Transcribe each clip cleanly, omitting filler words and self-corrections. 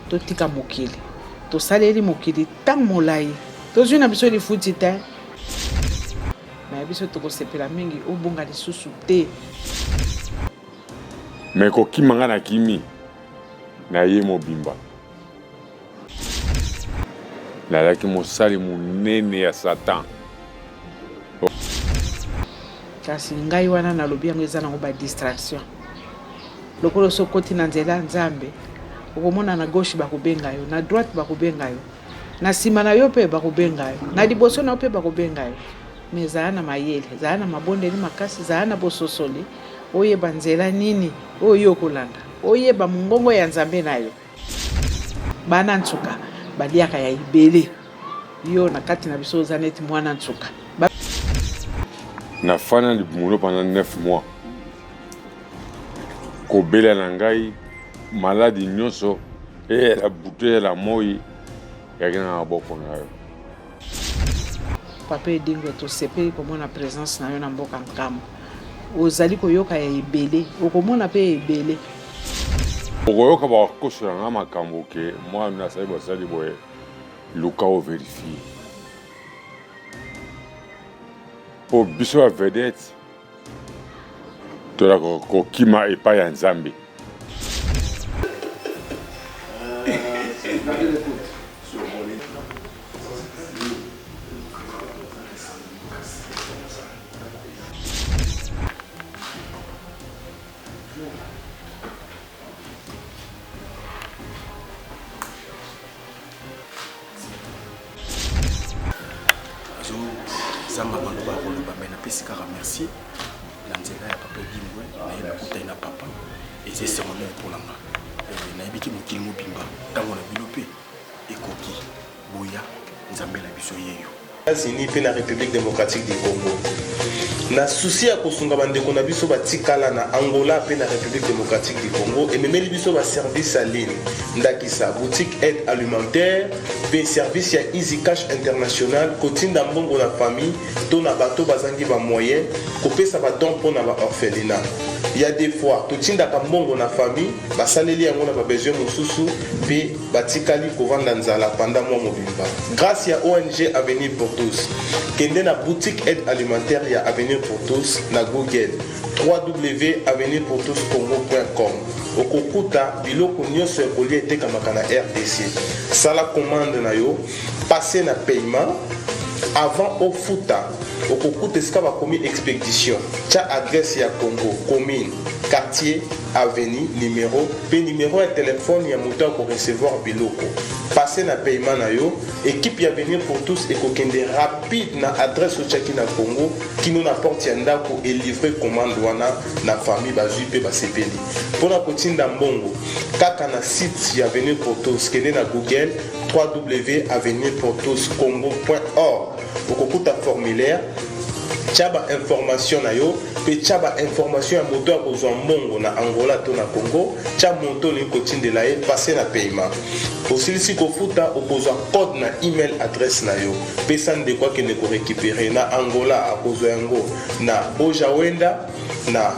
Totika mokili tosaleli mokili tant molai tozwi na biso lifuti te na biso tokosepela mingi obonga lisusu te me kokimanga na kimi na ye mobimba nalaki mosali monene ya Satan kasi ngai wana nalobi yango eza nango badistraction lokolo sokoti na nzela nzambe okomona na gauche bakobenga yo na droite bakobenga yo na nsima na yo mpe bakobenga yo na liboso na yo mpe bakobenga yo me ezala na mayele ezala na mabondeli makasi ezala na bososoli oyeba nzela nini oyo okolanda oyeba mongongo ya nzambe na yo bana ntsuka baliaka ya ibele yo na kati na biso oza neti mwana ntsuka nafana libumu pendant 9 mois kobela na ngai maladi nyonso la bouteille la moi yaki na maboko na yo papa edingwe tosepeli komona présence na yo na mboka nkama ozali koyoka ya ebele okomona mpe ebele okoyoka bakosola nga makambo ke mwa nasali basali boye luka overifie po biso ya vedete tola kokima epai ya nzambe Zamba maloba koloba mais napesi kaka merci na nzela ya papa Edingwe na ye nakutai na papa eza esengo pour nanga nayebiki mokili mobimba ntango na bino mpe ekoki boya nzambe na biso yeyo États-Unis pe na République démocratique du Congo na souci ya kosunga bandeko na biso batikala na Angola pe na République démocratique du Congo ememeli biso ba service à ligne ndakisa boutique aide alimentaire pe service ya Easy Cash International kotinda mbongo na famille to na bato bazangi ba moyen kopesa ba don po na ba orphelinat. Il y a des fois totinda ka mbongo na famille basaleli yango na ba besoin mosusu pe batikali kovanda nzala pendant mois mobimba. Grâce à ONG Avenir pour tous kende na boutique aide alimentaire ya Avenir pour tous na Google www.avenirpourtouscongo.com okokuta biloko nyonso ekolia etekamaka na RDC sala commande na yo passer na paiement avant au futa okokuta esika bakomi expédition tia adresse ya Congo commune quartier avenue numéro pe numéro ya téléphone ya moto ko recevoir biloko passer na paiement na yo équipe ya venir pour tous ekokende rapide na adresse au chaki na Congo kino na porte ya ndako et livrer commande wana na famille bazui pe basepeli pona kotinda mbongo kaka na site ya venir pour tous kende na Google www.avenirpourtouscongo.org okokuta formulaire chaba information na yo pe chaba information ya moto ya kozwa mbongo na Angola to na Congo cha moto ni kotindela ye passer na paiement osilisi kofuta okozwa code na email adresse na yo pesa nde kwa kende ko récupérer na Angola akozwa yango na Bojawenda na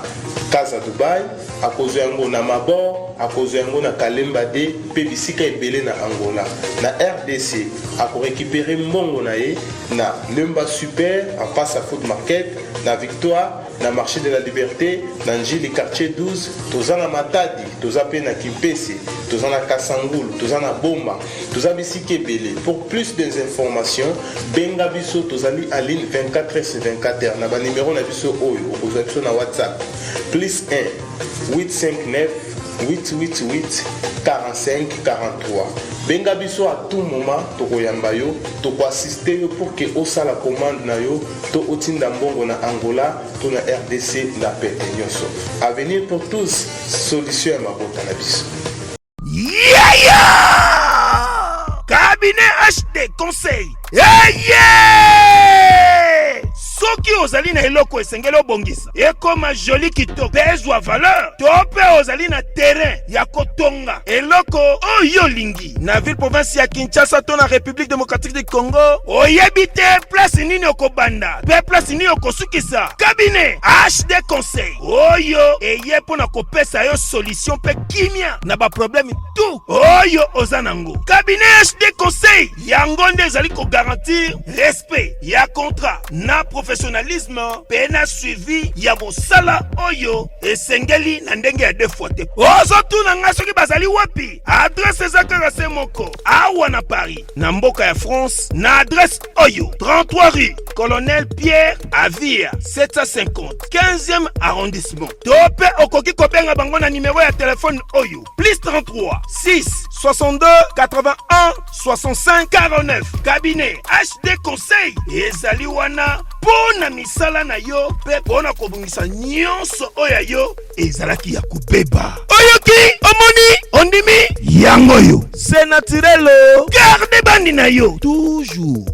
Casa Dubai akozwa yango na Mabor akozwa yango na Kalemba de pe bisika ebele na Angola na RDC ako récupérer mbongo na ye na Lemba Super en face à Food Market na Victoire na marché de la Liberté na Njili quartier 12 tozana Matadi tozape na Kimpese tozana Kasangulu tozana Bomba tozabi sikebele pour plus d'informations benga biso tozali en ligne 24h/24 na ba numéro na biso oyo okozwa biso na WhatsApp +1 859 888 45 43 benga biso à tout moment tokoyamba yo tokoassister yo pour que osala commande na yo to otinda mbongo na Angola to na RDC na pete nyonso Avenir pour tous solution ya mabota na biso Cabinet HD Conseil. Yeah! soki ozali na eloko esengeli obongisa ekoma joli kitoko mpe ezwa valeur to mpe ozali na terrain ya kotonga eloko oyo olingi na ville province ya Kinshasa to na République démocratique du Congo, oyebi te place nini okobanda mpe place nini okosukisa. Cabinet HD Conseil oyo eye mpo na kopesa yo solution mpe kimia na baproblème tout oyo oza nango. Cabinet HD Conseil yango nde ezali kogarantir respect ya contrat na professionnalisme mpe na suivi ya mosala oyo esengeli na ndenge ya defwa te. Ozotuna nga soki bazali wapi, adresse eza kaka se moko awa na Paris na mboka ya France na adresse oyo 33 rue Colonel Pierre Avia 750 15e arrondissement. Tope okoki kobenga bango na numéro ya téléphone oyo +33 6 62 81 65 49. Cabinet HD Conseil ezali wana pona misala na yo pe pona kobungisa nyonso oya yo ezalaki ya kubeba. Oyoki omoni ondimi yango yo c'est naturel. Garde bandi na yo toujours.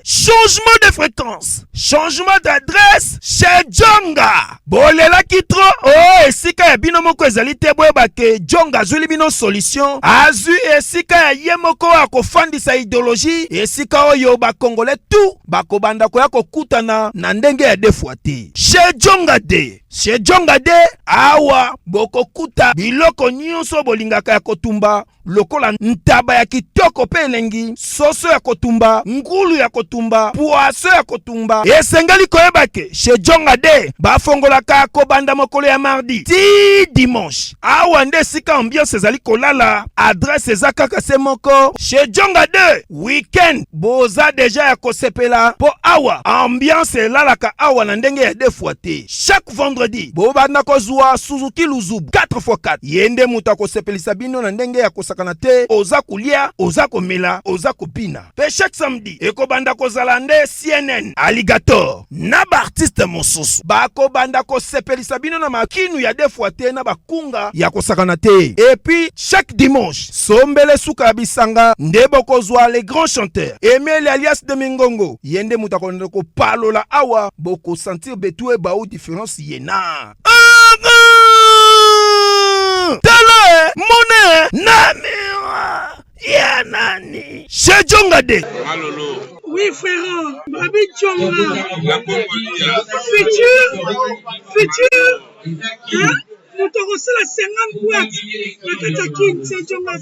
Changement de fréquence, changement d'adresse chez Djonga. Bolela kitro oh esika ya bino moko ezali te boyeba ke Djonga azuli bino solution. Azu esika ya ye moko akofandisa idéologie esika oyo bakongole tout bakobanda koya kokutana na ndenge ya defwa te. Chez Djonga de chez Djonga de awa bokokuta biloko nyonso bolingaka ya kotumba lokola ntaba ya kitoko pe elengi, soso ya kotumba, ngulu ya kotumba, poaso ya kotumba. Esengeli koyeba ke chez Djonga de bafongolaka kobanda mokolo ya mardi ti dimanche. Awa nde sika ambiance ezali kolala, adresse eza kaka se moko. Chez Djonga de weekend boza deja ya kosepela po awa ambiance elalaka awa na ndenge ya defwa te. Chaque vendredi bobanda kozwa Suzuki Luzubu 4x4 yende mutu akosepelisa bino na ndenge ya kosakana te, oza kulia, oza komela, oza kopina. Pe chaque samedi ekobanda kozala nde CNN Alligator na ba artiste mosusu bakobanda kosepelisa bino na makinu ya defwa te na bakunga ya kosakana te. Et puis chaque dimanche sombele suka bisanga nde bokozwa les grands chanteurs Emile alias de Mingongo yende mutu akonde ko palola awa boko sentir betue ba ou différence yena. Tele mone namira ya nani chez Djonga de. Malolo. Oui frère, Babi Djonga. Futur. Hein? Nous te recevons la 50 boîtes. La Katakin, c'est Djonga.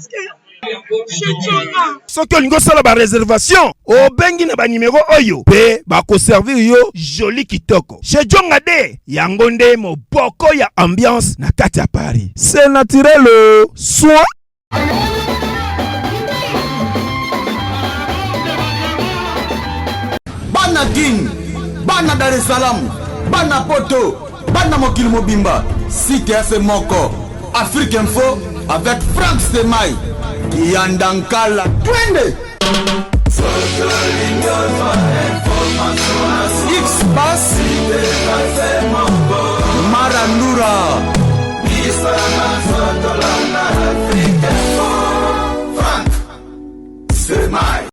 Soki olingo sala ba réservation obengi na ba numéro oyo pe bako servir yo joli kitoko. Chez Djonga de yango nde moboko ya ambiance na kati ya Paris. C'est naturel soit Bana Guine, Bana Dar es Salaam, Bana Poto, Bana Mokili Mobimba, Site FM Moko, Afrique Info avec Frank Stemai, Yandankala, twende X-Bass, Marandura, Frank Stemai.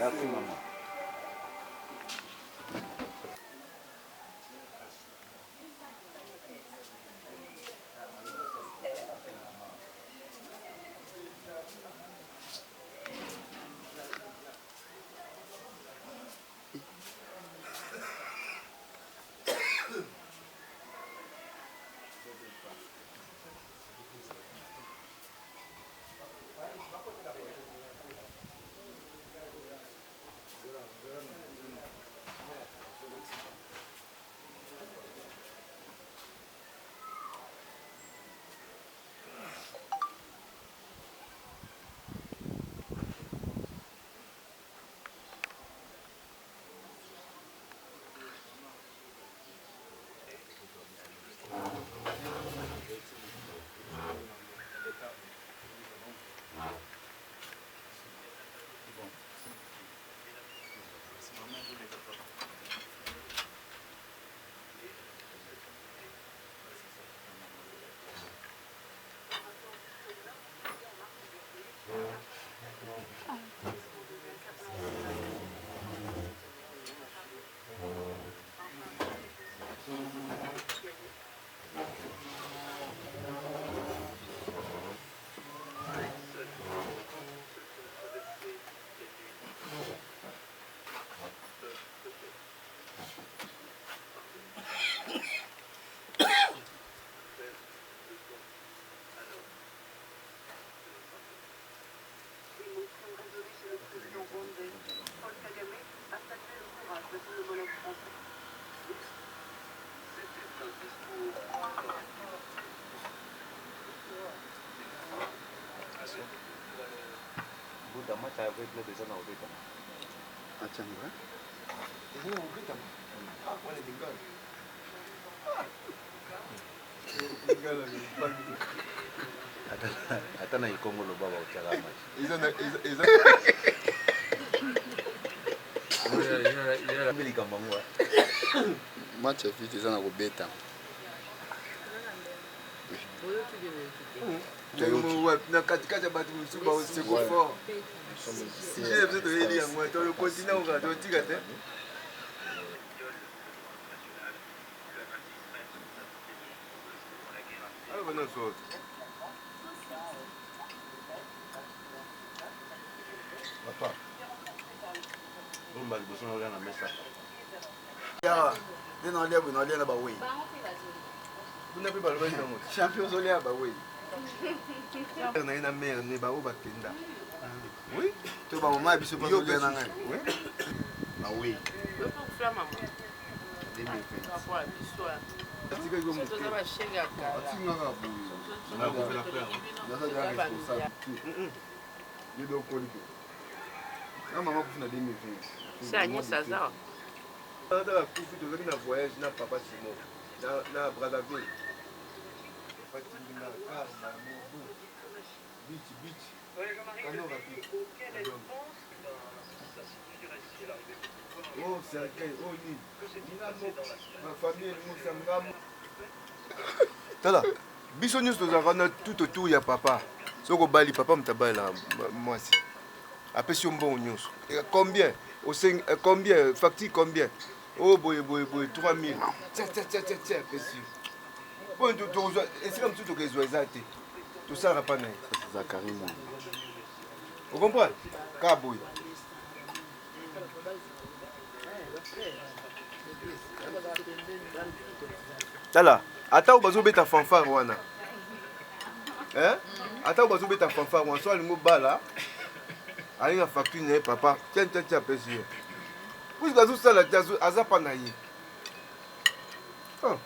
Merci maman. Atana ikongo lo baba uchala match ya fiti eza na kobeta na katikati ya bato mosusu baoseko fort sije biso toyeli yango tokontina oka totika te alobana soto papa bomba liboso na olia na mesa ya nde naolia boye naolia na bawei kuna mpe balobaki nango champion ozolia na bawei na ye na mare ne bao bakenda oui to bamama ya biso mpo azolia na ngai bawei atikaki yo moke atingaka boye nakofela frere naza responsable ye donc kolike Ah, maman, vous n'avez 2020. C'est Agnès Hazard. Dans la coupe, vous avez un voyage, n'a papa Simon. Na Brazzaville. Beach. Oh, c'est un gars. Oh, ma famille, Tala, biso nyos tozalaka tout autour ya papa. Soko bali papa mutabala mwasi. Apesi mbongo nyos. Combien? Combien? Facture combien? Oh boy 3000. Tiens, apesi. Bon tu est-ce que tu te zoizate? Tout ça n'a pas né. Zakari. Vous comprenez? Kaboy. Tala, ata bazobeta fanfare wana. Hein? Ata bazobeta fanfare wana, so alingo bala. Alinga facture na papa. Tiens pesi. Vous gazo sala jazo azapa na ye. Oh,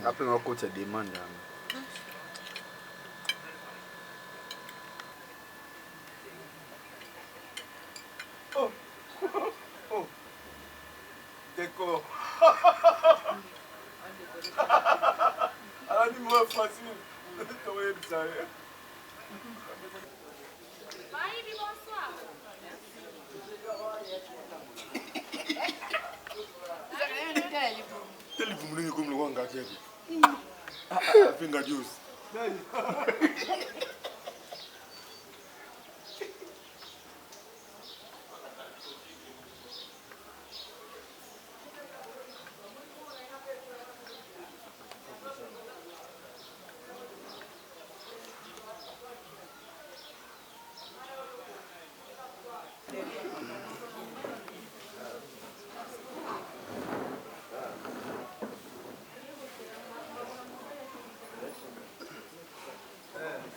après on coach demande. Oh. D'accord. Alors, dis-moi facile. Bonsoir. Tel vous me comme le roi Ngaki. Finga juice.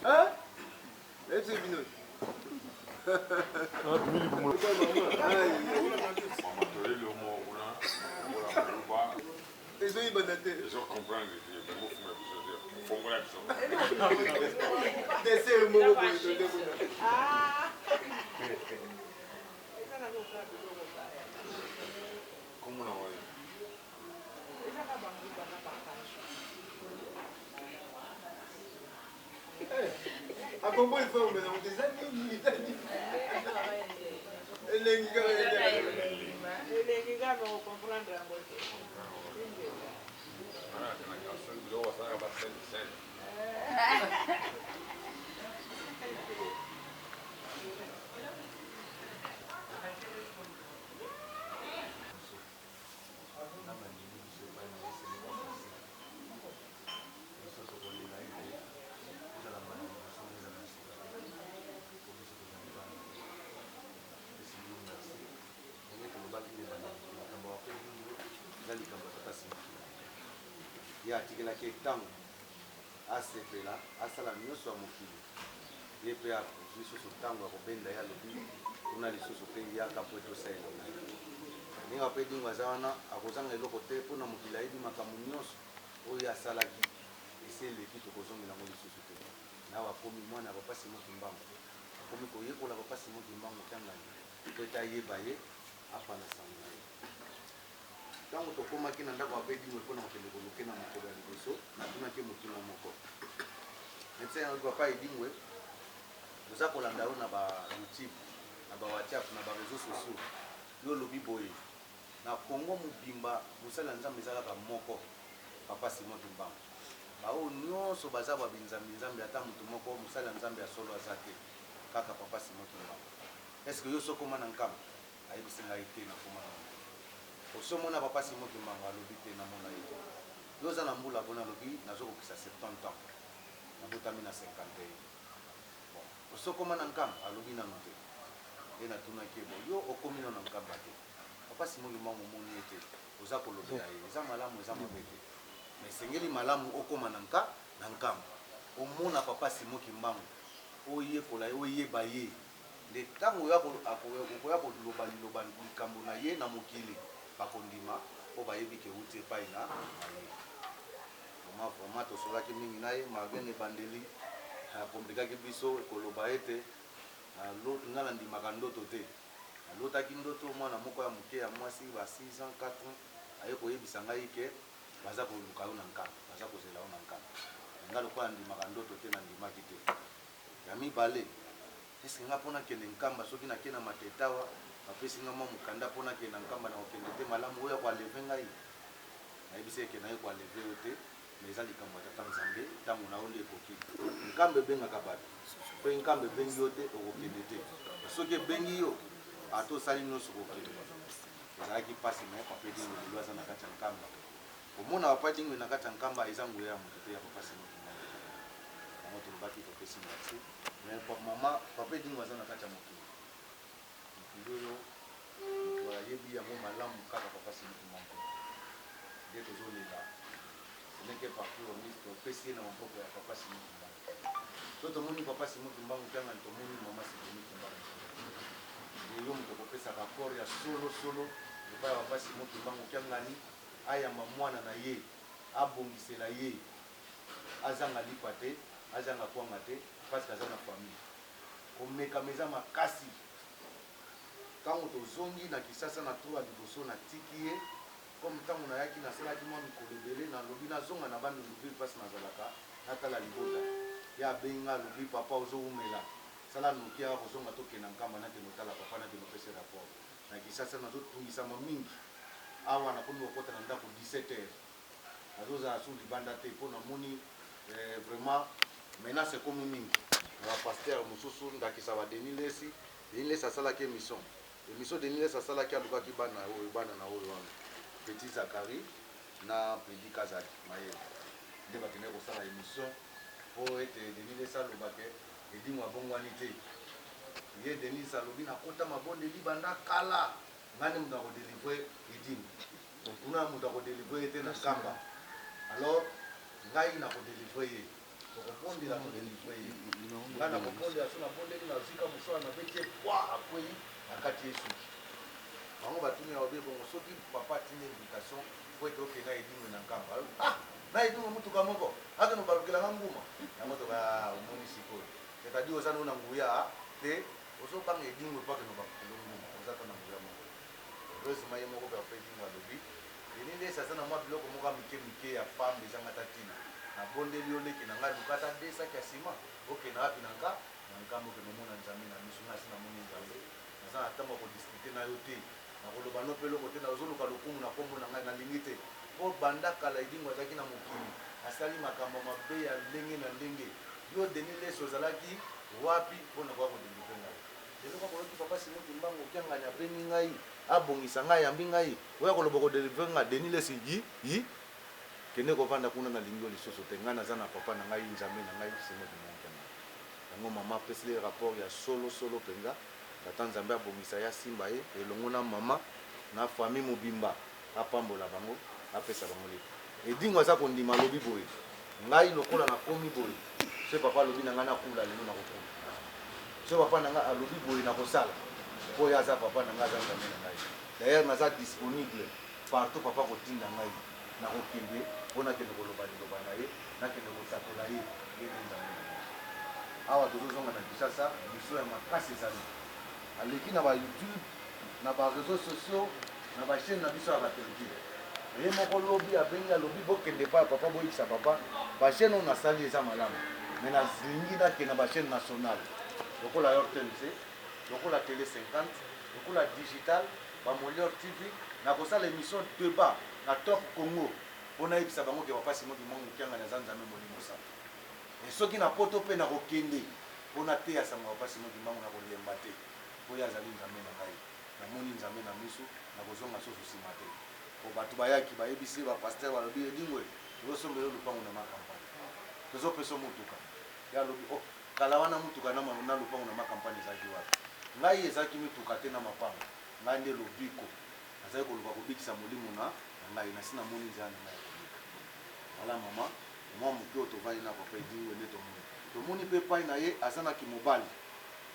Hein? C'est vino. A combo il faut mais on des amis. ya atikelaki ntango asepela asala nyonso ya mokili ye mpe akozwi lisusu ntango ya kobenda ye alobi kuna lisusu mpe yaka mpo etosalela na ye ndenge mpe dingo aza wana akozanga eloko te mpona mokili ayebi makambo nyonso oyo asalaki esi eleki tokozongela yango lisusu te nawa akomi mwana ya papa Simon Kimbangu akomi koyekola papa Simon Kimbangu ntangani mpo ete ayeba ye apana sango na ye ntango tokomaki na ndako ape dimwe mpona kokende koluke na mokolo ya liboso natunaki motuna moko médecin yango papa edimwe toza kolanda yo na ba YouTube na ba WhatsApp na ba réseaux sociaux yo olobi boye na Congo mobimba mosala ya nzambe ezalaka moko papa Simon Kimbangu bao nyonso baza babinzambi nzambe ata motu moko mosala ya nzambe ya solo aza te kaka papa Simon Kimbangu est ce que yo sokoma na nkama ayebisi ngai te nakoma na osomona papa Simon Kimbangu alobi te namona ye yo oza na mbula mpona alobi nazokokisa 70 ans nabotami na 51 bon osokoma na nkamba alobi nano te ye natunaki bo yo okomi nano na nkamba te papa Simon Kimbangu omoni ete oza kolobela ye eza malamu eza mabe te mais esengeli malamu okoma na nkamba omona papa Simon Kimbangu oyekola ye oyeba ye nde ntango okoya koloba liloba likambo na ye na mokili bakondima po bayebi ke uti epai na ye vraimen tosolaki mingi na ye mavene ebandeli akomplikaki biso koloba ete nga na ndimaka ndoto te alotaki ndoto mwana moko ya moke ya mwasi ba 6 ans 4 ans aye koyebisa ngai ke baza koluka yo na nkamba baza kozela yo na nkamba nga lokola ndimaka ndoto te na ndimaki te ya mibale eske nga mpona kende nkamba soki nake na matetawa bapesi nga mwa mokanda mpona kende nkamba na kokende te malamu oyo ya koaleve ngai nayebisi eke naye koaleve yo te mais eza likambo ya tata nzambe ntango na yo nde ekoki nkambe ebengaka bato mpe nkambe ebengi yo te okokende te soki ebengi yo ata osali nyonso kokende ezalaki mpasi me papa dingwe lelo aza na kati ya nkamba komona papa dingwe na kati ya nkamba eza nguya ya moto te ya papa simo yango tolobaki topesi merci mais mama papa dingwe aza na kati ya mokili oyo moto ayebi yango malamu kaka papa simo moko nde tozolela seneke parcours omisi topesi ye na maboko ya papa simo kimbangu so tomoni papa simo kimbangu kanga tomoni mama simo kimbangu yo moto kopesa rapport ya solo epai ya papa simo kimbangu kyangani ayamba mwana na ye abongisela ye azanga lipa te azanga kwanga te parce aza na famille komekama eza makasi ntango tozongi na kisasa na tour ya liboso na tiki ye comme ntango nayaki nasalaki mwa mikolo ebele nalobi nazonga na bandi lobi mpasi nazalaka natala libota ye abenga alobi papa ozowumela sala noki aka kozonga tokenda nkamba nakende otala papa nakende opesa rapport na kisasa nazotungisama mingi awa nakomi kokota na ndako 17 heures nazozala su libanda te mpo namoni vraiment menace ekomi mingi na bapaster mosusu ndakisa badeni lesi asalaki émission Denis lesi asalaki alukaki bana na oyo wana Petit Zakari na Pedi Kazaki mayele nde bakende kosala émission mpo ete Denis lesi alobake edimo abongwani te ye Denis alobi nakota mabondeli banda kala ngani mutu akodelivre edimo kuna mutu akodelivre ye te na nkamba alors ngai nakodelivre ye okopondela kodelivre ye ngai nakopondela so nabondeli nazika mosala nabetie poi akwei akati ye suki bango batuni ya babe bongo soki papa atindi invitation po ete okenda edimo na nkamba na edimo mutuka moko akeno balukelanga nguma yango toka omoni sikoyo c'est-à-dire oza no na nguya te ozobanga edimo epakeno bakelo nguma oza ta na nguya moko heureusement ye moko mpe ape edimo alobi Denis aza na mwa biloko moko mike ya femme ezanga ta ntina nabondeli yo leki na ngai lukata de saki ya nsima okenda wapi na nkambo okende omona nzambe na miso nasi namoni nzambe naza na ntango ya kodiskute na yo te nakoloba no mpe eloko te nazoluka lokumu na kombo na ngai nalingi te mpo banda kala edingo azalaki na mokili asali makambo mabe ya ndenge na ndenge yo Denis lesi ozalaki wapi mpona koya kodelivre ngai lelo kakoloki papa simo kimbangu okiangani abengi ngai abongisa ngai yambi ngai oya koloba kodelivre ngai Denis lesi yi kende kovanda kuna na lingi yo lisusu te ngai naza na papa na ngai nzambe na ngai simo kimbangu yango mama apesili rapport ya solo mpenza tata nzambe abongisa ya simba ye elongo na mama na famille mobimba apambola bango apesa bango lipa edingo aza kondima alobi boye ngai lokola nakomi boye so papa alobi na ngai nakula lelo na kokula so papa na ngai alobi boye na kosala mpo ye aza papa na ngai aza nzambe na ngai d'ailleurs naza disponible partout papa kotinda ngai na kokende mpo nakende koloba liloba na ye nakende kosakola ye yene nzambe na ngai awa tozozonga na Kinshasa biso ya makasi ezali aleki na ba YouTube na ba réseaux sociaux na ba chaîne na biso ya batelevizio ye moko lobi abengi alobi bokende pa papa boyikisa papa ba chaîne oyo nasali eza malamu mais nalingi nakende na ba chaîne nationale lokola RTNC lokola Télé 50 lokola Digital ba Molière TV na kosala émission débat na Top Congo mpona yebisa bango ke papa Simon Kimbangu kianga na nzambe molimo sa soki na poto mpe na kokende mpona te asanga papa Simon Kimbangu na kolemba te oyo azali nzambe na ngai namoni nzambe na miso na kozonga soso nsima te po bato bayaki bayebisi bapaster balobi edingwe tozosombela lupango na makampagne tozopesa motuka ye alobi kala wana motuka na lupango na makampagne ezalaki wapi ngai ezalaki mituka te na mapango ngai nde lobiko nazali koluka kobikisa molimo na ngai nasi namoni nzela na ngai ya kobika wala mama mwa moke oyo tovandi na papa edingwe nde tomoni mpe pai na ye aza na kimobali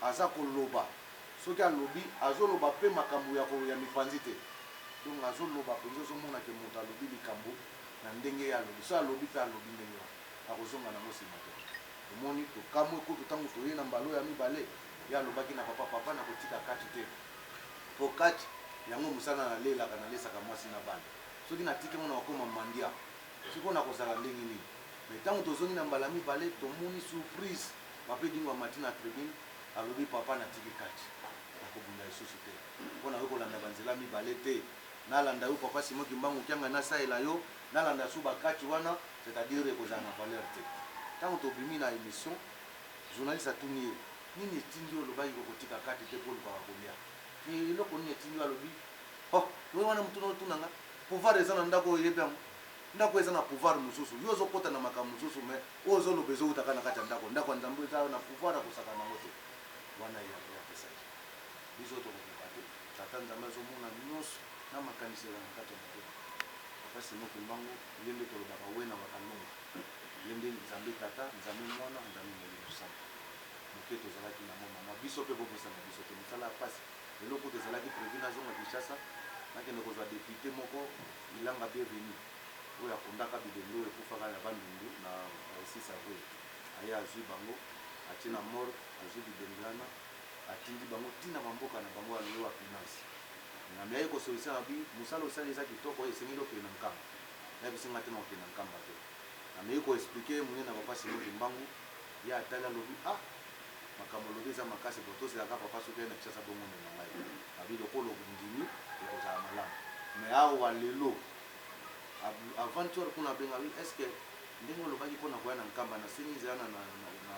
aza koloba soki alobi azoloba mpe makambo ya mipanzi te donc azoloba mpenza ozomona ke moto alobi likambo na ndenge ye alobi so alobi mpe alobi ndenge wana akozonga nango nsima te tomoni tokamwe kutu ntango toye na mbalo ya mibale ye alobaki na papa na kotika kati te pokati yango musana na lela kana lesa ka mwasi na bana soki na tike mona wakoma mandia siko na kozala ndenge nini mais tango tozongi na mbala mibale tomoni surprise bape dingwa matina tribune alobi papa na tike kati nakobunda lisusu te mpona yo kolanda banzela mibale te nalanda yo papa Simon Kimbangu kyanga nasaela yo nalanda su bakati wana c'est-à-dire ekozala na valeur te tango tobimi na émission journaliste atuni ye nini etindi olobaki kokotika kati te mpo lukaka kolia eloko nini etindi alobi yo wana mutu notunanga pouvoir eza na ndako oyebi yango ndako eza na pouvoir mosusu yo ozokota na makambo mosusu mais oyo ozoloba ezokutaka na kati ya ndako ya nzambe eza na pouvoir akosaka nango te wana yango yapesaki biso tokokoka te tata nzambe azomona nyonso na makanisi eza na kati ya motema papa Simon Kimbangu ye nde tolobaka we na bakalonga ye nde nzambe tata nzambe mwana nzambe molimo sana moke tozalaki na mama biso mpe bopesana biso te mosala ya pasi eloko tozalaki prévu nazonga Kinshasa nakende kozwa député moko Ilanga Bienvenu oyo akundaka bidendo oyo ekufaka na bandundu na 6 avril aye azwi bango atie na mort azwi bidendo wana atindi bango ntina bamboka na bango alolo ya finance na miaye kosolisa na bi mosala osali eza kitoko oyo esengeli okende na nkamba nayebisinga te na okende na nkamba te na miaye koexplike monene na papa Simon Kimbangu ye atali alobi makambo olobi eza makasi po tozelaka papa soki aye na Kinshasa bomone na ngai abi lokolo ndimi ekozala malamu mais awa lelo aventure kuna abenga wi est ce que ndenge olobaki mpona koya na nkamba nasengi ezala na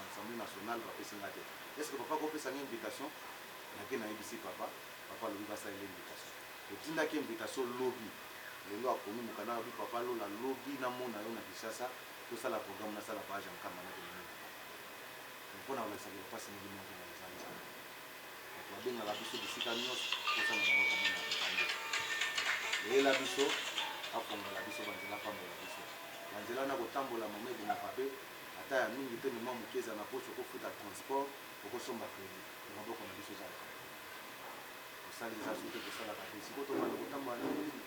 assemblée nationale bapesinga te est ce que papa kopesanga invitation nake nayebisi papa alobi basalela invitation etindaki invitation lobi lelo akomi mokanda alobi papa lola lobi namona yo na Kinshasa tosala programme nasala page ya nkamba nakemene mpona kolakisaki papa Simon Kimbangu na ezanza bato babengaka biso bisika nyonso tosala bango komona nkambe eyela biso afongola biso banzela pambola biso banzela na kotambola mama ebomaka mpe ata ya mingi te mema moke eza na poche okofuta transport okosomba crédit maboko na biso ezalaka kosala eza soki tosalaka te siko tomanda kotambola na nini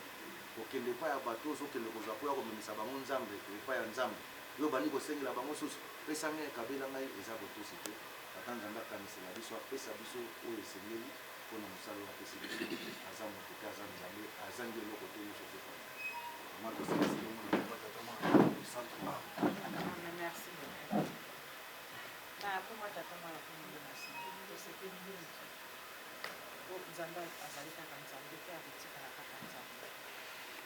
kokende epai ya bato ozokende kozwa po ya komemisa bango nzambe epai ya nzambe yo bandi kosengela bango susu pesa ngai kabela ngai eza botosi te ata nzambe akanisela biso apesa biso oyo esengeli mpona mosala oyo apesi biso aza moto te aza nzambe azangi eloko te nyonso ezokona merci nzambe azali kaka nzambe te akotikala kaka nzambe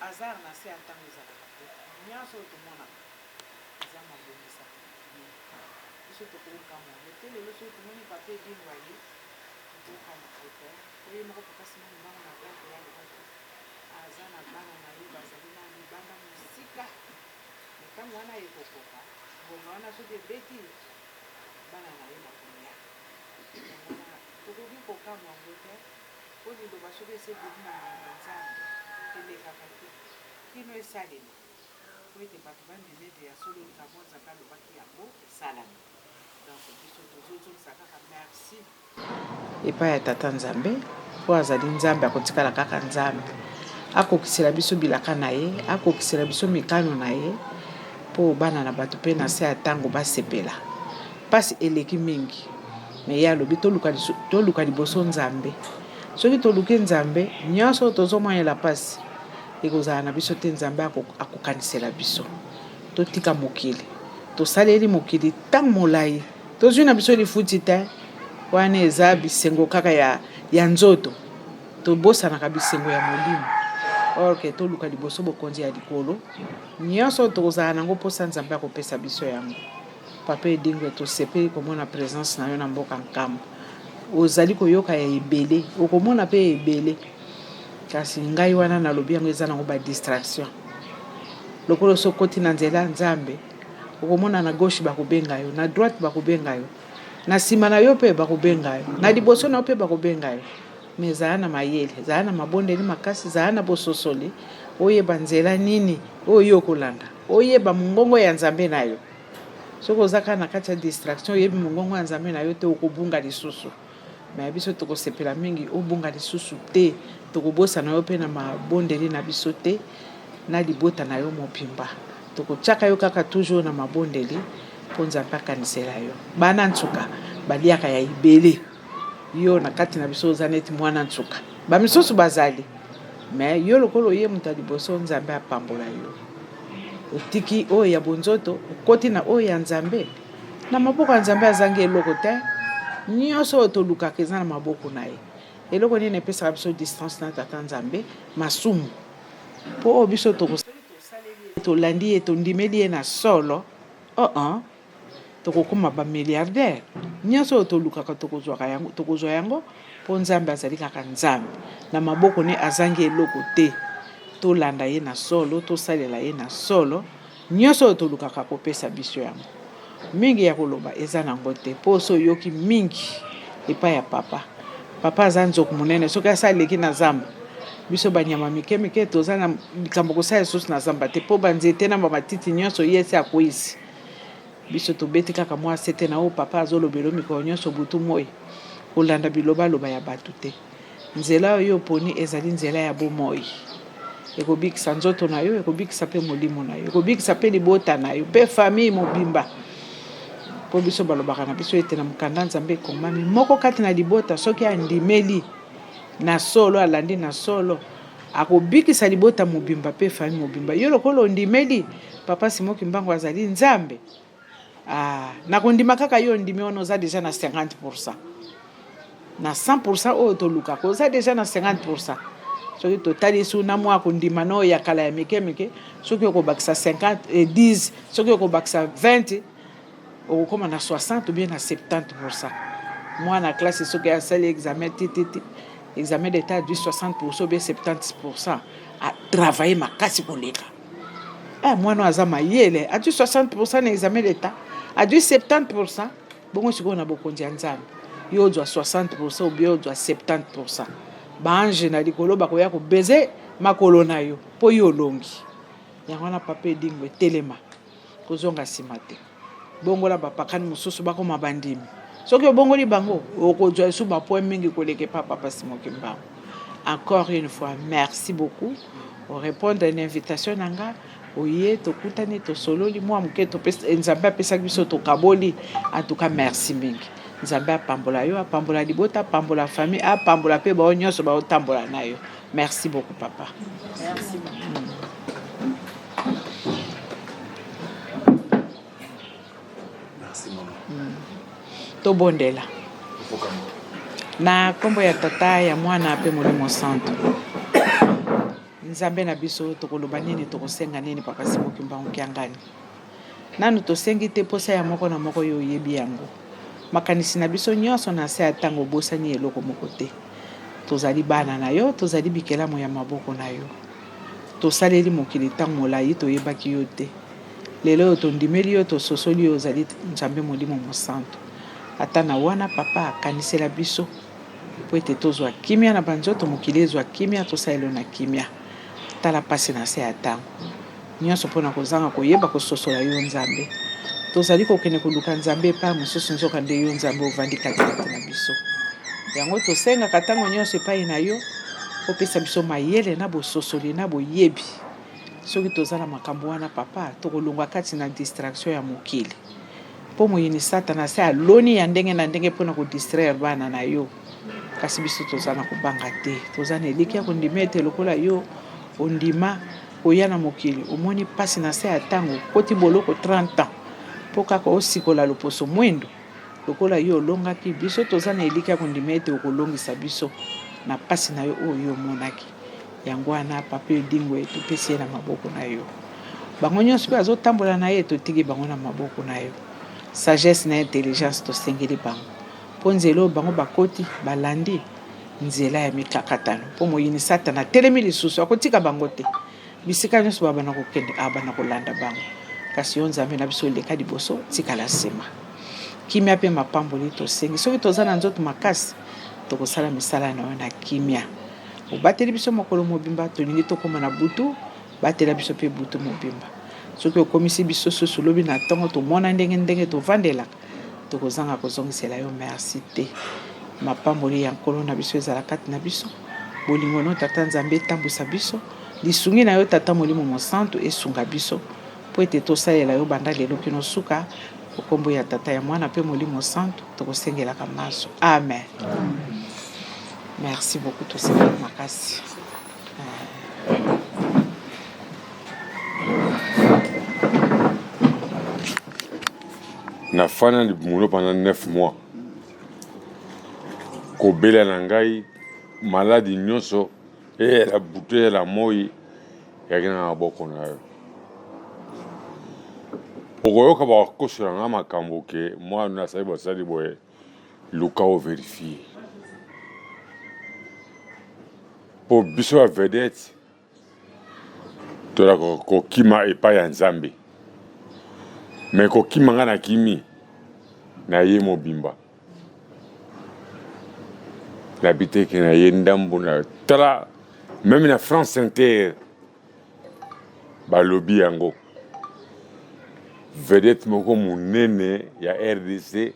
azar na se ya ntango ezalaka te nyonso oyo tomonaka eza mabongisa biso tokokamwa te lelo soki tomoni papa edingwa ye tokama ote oye moko papa Simon Kimbangu na plante ya loko aza na bana na ye bazali na libanda mosika ntango wana ekokoka ngonga wana soki ebeti bana na ye bakolia tokoki kokamwa ngo te po liloba soki esebeli na nzambe elekaka te kino esalema po ete bato bandimede ya solo likambo nzambe alobaki yango esalama donc biso tozozongisa kaka merci epai ya tata nzambe po azali nzambe akotikala kaka nzambe akokisela biso bilaka na ye akokisela biso mikano na ye po bana na bato mpe na se ya ntango basepela mpasi eleki mingi me ye alobi toluka liboso nzambe soki toluki nzambe nyonso tozomonela mpasi ekozala na biso te nzambe akokanisela biso totika mokili tosaleli mokili ntango molai tozwi na biso lifuti te wana eza bisengo kaka ya nzoto tobosanaka bisengo ya molimo orke toluka liboso bokonzi ya likolo nyonso tokozala nango mposa nzambe akopesa biso yango papa edingwe tosepeli komona présence na yo na mboka nkambo ozali koyoka ya ebele okomona mpe ebele kasi ngai wana nalobi yango eza nango badistraction lokolo sokoti na nzela ya nzambe okomona na gauche bakobenga yo na droite bakobenga yo na nsima na yo mpe bakobenga yo na liboso na yo mpe bakobenga yo me ezala na mayele ezala na mabondeli makasi ezala na bososoli oyeba nzela nini oyo okolanda oyeba mongongo ya nzambe na yo soki oza kaka na kati ya distraction oyebi mongongo ya nzambe na yo te okobunga lisusu me biso tokosepela mingi obunga lisusu te tokobosana yo mpe na mabondeli na biso te na libota na yo mobimba tokotiaka yo kaka toujours na mabondeli mpo nzambe akanisela yo bana nsuka baliaka ya ebele yo na kati na biso oza neti mwana nsuka bamisusu bazali mais yo lokolo ye moto ya liboso nzambe apambola yo otiki oyo ya bonzoto okoti na oyo ya nzambe na maboko ya nzambe azangi eloko te nyonso oyo tolukaka eza na maboko na ye eloko nini epesaka biso distance na tata nzambe masumu mpo oyo biso tolandi ye tondimeli ye na solo tokokoma bamilliardaire nyonso oyo tolukaka tokozwa yango mpo nzambe azali kaka nzambe na maboko ne azangi eloko te tolanda ye na solo tosalela ye na solo nyonso oyo tolukaka kopesa biso yango mingi ya koloba eza nango te mpo so yoki mingi epai ya papa aza nzoku monene soki asaleki na zamba biso banyama mike toza na likambo kosala lisusu na zamba te mpo banzete na bamatiti nyonso ye esi akwisi biso tobeti kaka mwa sete na oyo papa azolobela mikolo nyonso butu moi kolanda bilobaloba ya bato te nzela oyo oponi ezali nzela ya bomoi ekobikisa nzoto na yo ekobikisa mpe molimo na yo ekobikisa mpe libota na yo mpe famille mobimba mpo biso balobaka na biso ete na mokanda nzambe ekomami moko kati na libota soki andimeli na solo alandi na solo akobikisa libota mobimba mpe famille mobimba yo lokolo ondimeli papa Simoki Mbangu azali nzambe nakondima kaka yo ondimi wana oza deja na 50%. Na 100% oyo tolukaka oza deja na 50%. Soki totali su na mwa kondima no ya kala ya mike soki okobakisa 10 soki okobakisa 20 okokoma na 60 ou bien na 70%. Mwana classe soki asali examen examen d'état du 60% ou bien 70% a travailler makasi koleka. Mwana aza mayele a du 60% na examen d'état a du 70%. Bongo siko na bokonzi ya nzambe yo ozwa 60% ou bien ozwa 70%. Bange na likolo bakoya ko beze makolo na yo po yo longi yango na papa Edingwe telema kozonga simate bongo la bapakani mususu bakoma bandimi soki obongoli bango okozwa esu bapoint mingi koleke papa Simoki Mbangu. Encore une fois merci beaucoup au répondre à une invitation nanga oye tokutani tosololi mwa muke topesa nzambe apesaki biso tokaboli. En tout cas merci mingi nzambe apambola yo apambola libota apambola famille apambola pe bao nyonso baotambola na yo. Merci beaucoup papa. Merci beaucoup. Merci maman. Tobondela na kombo ya tata ya mwana pe molimo santo nzambe na biso tokoloba nini tokosenga nini papa Simoki Mbangu kiangani nanu tosengi te posa ya moko na moko yo yebi yango makanisi na biso nyonso na se atango bosani eloko moko te tozali bana na yo tozali bikelamu ya maboko na yo tosaleli mokili ntango molai toyebaki yo te lelo oyo tondimeli yo tososoli yo ozali nzambe molimo mosantu ata na wana papa akanisela biso po ete tozwa kimia na banzoto mokili ezwa kimia tosalelo na kimia tala pasi na se ya ntango nyonso mpona kozanga koyeba kososola yo nzambe tozali kokende koluka nzambe epai mosusu nzoka nde yo nzambe ovandi katikati na biso yango tosengaka ntango nyonso epai na yo opesa biso mayele na bososoli na boyebi soki tozala makambo wana papa tokolongwa kati na distraction ya mokili mpo moyini satana se aloni ya ndenge na ndenge mpona kodistraire bana na yo kasi biso tozala kobanga te toza na eliki ya kondima ete lokola yo ondima oya na mokili omoni pasi na se ya ntango koti boloko 30 ans mpo kaka osikola loposo mwendo lokola yo olongaki biso toza na eliki ya kondima ete okolongisa biso na pasi na yo oyo omonaki yango wana papa Edingwe topesi ye na maboko na yo bango nyonso mpe azotambola na ye totiki bango na maboko na yo sagesse na intelligence tosengeli bango mpo nzela oyo bango bakoti balandi nzela ya mikakatano mpo moyini satana telemi lisusu akotika bango te bisika nyonso babana kokende abana kolanda bango kasi yo nzambe na biso eleka liboso tikala nsima kimia mpe mapamboli tosengi soki toza na nzoto makasi tokosala misala na yo na kimia obateli biso mokolo mobimba tolingi tokóma na butu batela biso mpe butu mobimba soki okomisi biso susu lobi na ntongo tomona ndenge tovandelaka tokozanga kozongisela yo merci te mapamboli ya nkolo na biso ezala kati na biso bolingo no tata nzambe etambusa biso lisungi na yo tata molimo mosantu esunga biso po ete tosalela yo banda lelo kino suka okombo ya tata ya mwana mpe molimo santu tokosengelaka maso amen. Merci beaucoup tosepeli makasi. Nafana libumu pendant 9 mois. Kobela na ngai maladi nyonso la bouteille la moi yakina na maboko na yo. Okoyoka bakosola nga makambo ke mwa nasali basali boye luka ovérifie. Po biso ya vedette tola kokima epai ya Nzambe. Mais kokima nga na kimi na ye mobimba. L'habité qui na ye ndambu na tala même na France Inter balobi yango vedette moko munene ya RDC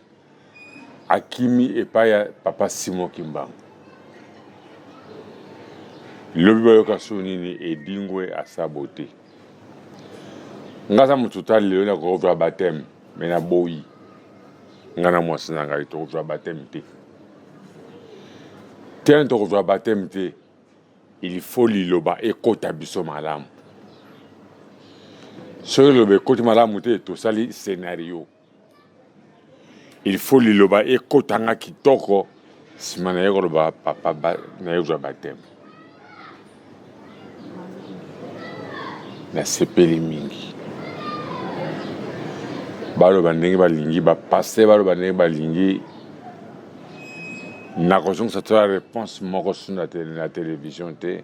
akimi epai ya papa Simon Kimbangu. Lobi bayoka so nini edingwe asabote. Ngaza mututa leo na kovra baptême mais na boyi. Ngana mwasi na ngai to kovra baptême te. Tiens to kovra baptême te. Il faut liloba ekota biso malamu. Sur le côté malamu te to sali scénario. Il faut liloba ekota nga kitoko simana yeko ba papa na yeko baptême. Na sepeli mingi. Balo bandenge balingi ba passer balo bandenge balingi na kozong sa la réponse moko sur la télévision te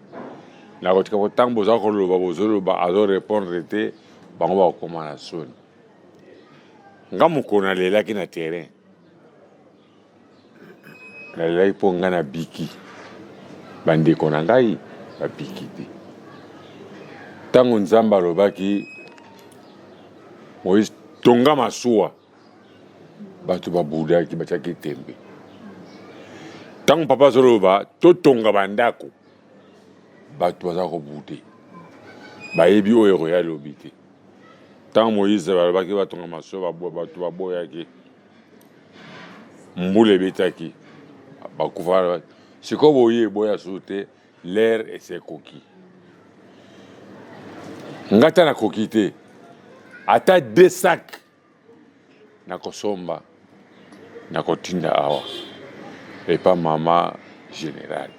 na kotika potang boza koloba bozoloba azo répondre te bango ba koma na soni nga mokona lela ki na terrain na lela po nga na biki bandeko na ngai ba biki te tango Nzamba lobaki Moïse tonga masuwa bato babudaki batiaki tembe tango papa zoloba to tonga bandako bato baza kobude bayebi oyo ekoya lobi te tango Moïse balobaki batonga masuwa bato baboyaki mbula ebetaki bakufa sikoyo boye eboya so te l'air esekoki ngata na koki te ata 2 sacs na kosomba na kotinda awa epa mama général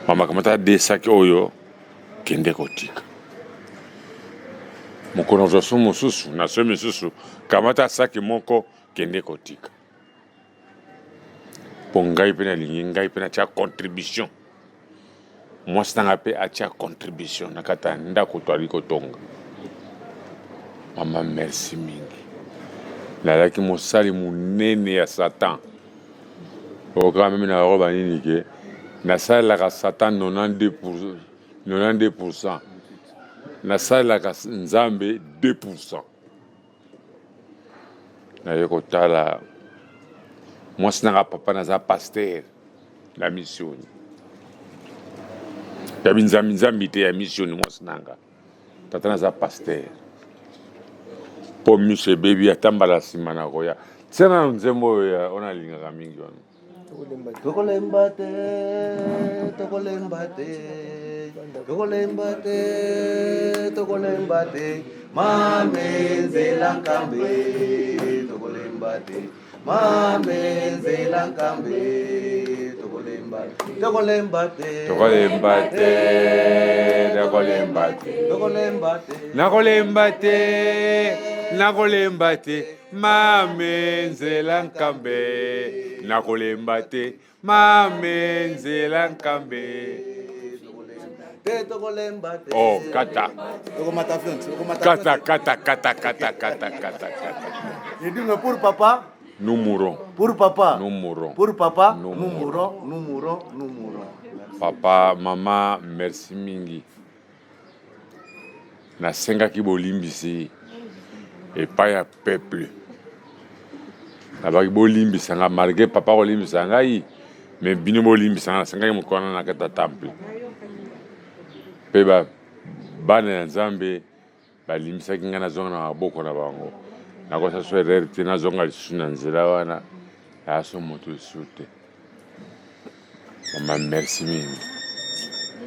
mama kamata 2 sacs oyo kende kotika mokono zoso mosusu na so misusu kamata sac moko kende kotika po ngai pe na lingi ngai pe na tia contribution mwasi nanga pe atia contribution na kata ndako twali kotonga. Mama merci mingi. Nalaki mosali munene ya Satan. Oka meme na roba nini ke nasalaka Satan 92%. Nasalaka Nzambe 2%. Na yeko tala mwasi nanga papa naza pasteur la mission. Yabi Nzambi te ya mission mwasi nanga. Tata naza pasteur. Po mise baby atambala simana koya. Tsena nzembo ya ona linga mingi wana. Tokolembate mamenzela nkambe tokolembate nakolembate mamenzela nkambe nakolembate mamenzela nkambe. Oh, kata. Et donc pour papa, nous mourrons. Pour papa, nous mourrons. Pour papa, nous mourrons. Papa, maman, merci mingi. Na senga ki bolimbisi et pas ya peuple. Na ba ki bolimbisa nga malgré papa bolimbisa ngai, mais bino bolimbisa na senga ki mokona na kata temple. Pe bana ya Nzambe balimbisaki nga nazonga na maboko na bango nakosa so erreur te nazonga lisusu na nzela wana aso moto lisusu te mama merci mingi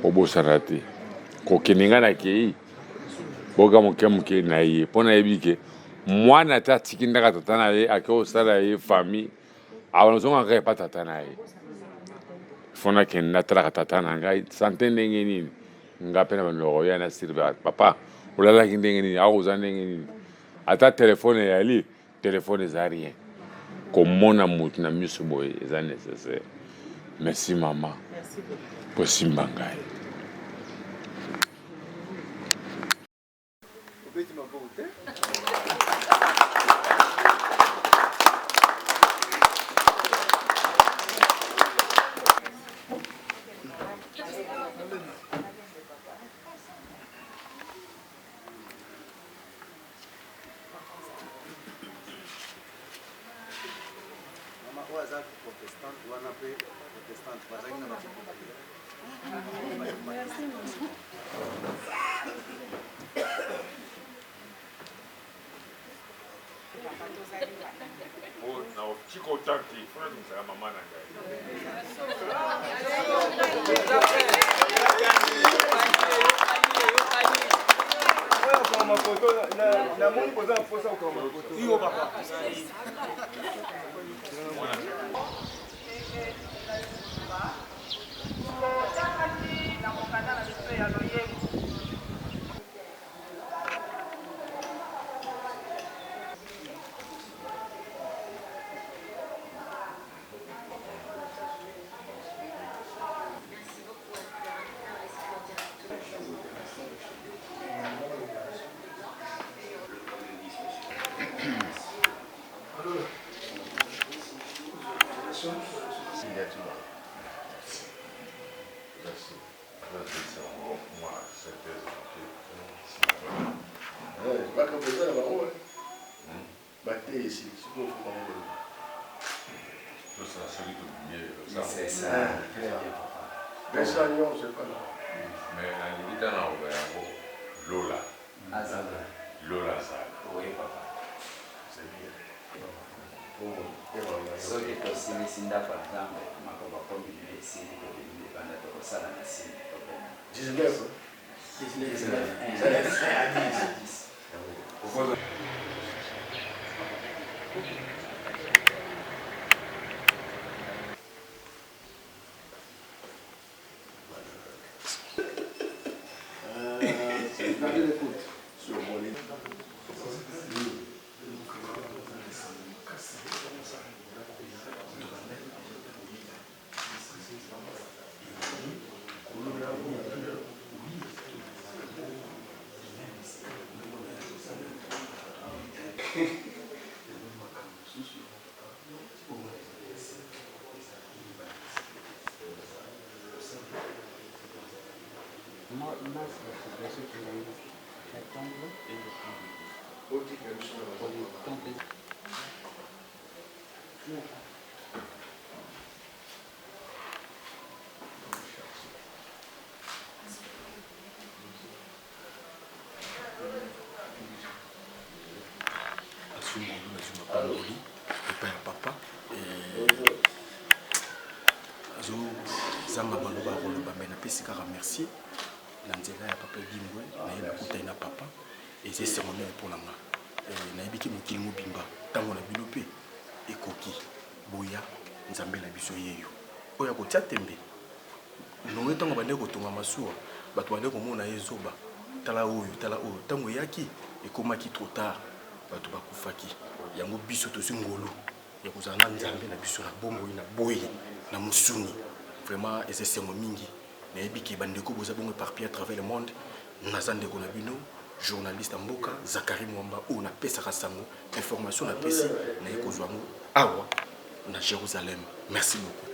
obosana te kokende nga na kei boka moke na ye mpo nayebi ke mwana te atiki ndaka tata na ye ake osala ye famille awa nazongaka epa tata na ye fo nakende natalaka tata na ngai sante ndenge nini nga mpe na bandoko ya nasirve papa olalaki ndenge nini awa oza ndenge nini ata telefone eyali telefone eza rien komona motu na miso boye eza nécessaire merci mama mpo simba ngai C'est ça. Mais nalingi tana oba yango Lola. Lola Zala. Oui, papa. C'est bien. soki tosilisi ndako ya nzambe makoba komi esili tobimi libanda tokosala na sini tobena 19 Pangoli, epai ya papa azozanga maloba akoloba me napesi kaka merci na nzela ya papa Bingwe naye nakutai na papa eza esengo mene mpo na nga nayebiki mokili mobimba ntango na bino mpe ekoki boya nzambe na biso yeyo oyo akotia tembe nonge ntango bandeki kotonga masuwa bato bandeki komona ye zoba tala oyo ntango eyaki ekomaki trop tard bato bakufaki yango biso tozwi ngolu ya kozala na nzambe na biso na bomoi na boyi na mosuni vraiment eza esengo mingi nayebiki bandeko boza bongo éparpillé à travers le monde naza ndeko na bino journaliste ya mboka Zakari Mwamba oyo napesaka sango information napesi naye kozwa yango awa na Jérusalem. Merci beaucoup.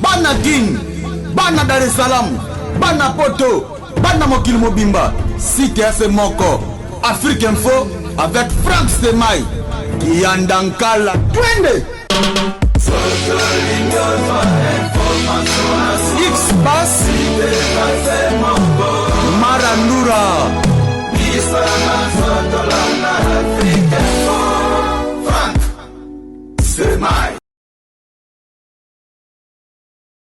Bana Guine, Bana Dar es Salaam, Bana Poto, Bana Mokili Mobimba, Site FM Moko, Afrique Info avec Frank Stemai, Kiandankala, twende X-Bass, Marandura, Frank Stemai.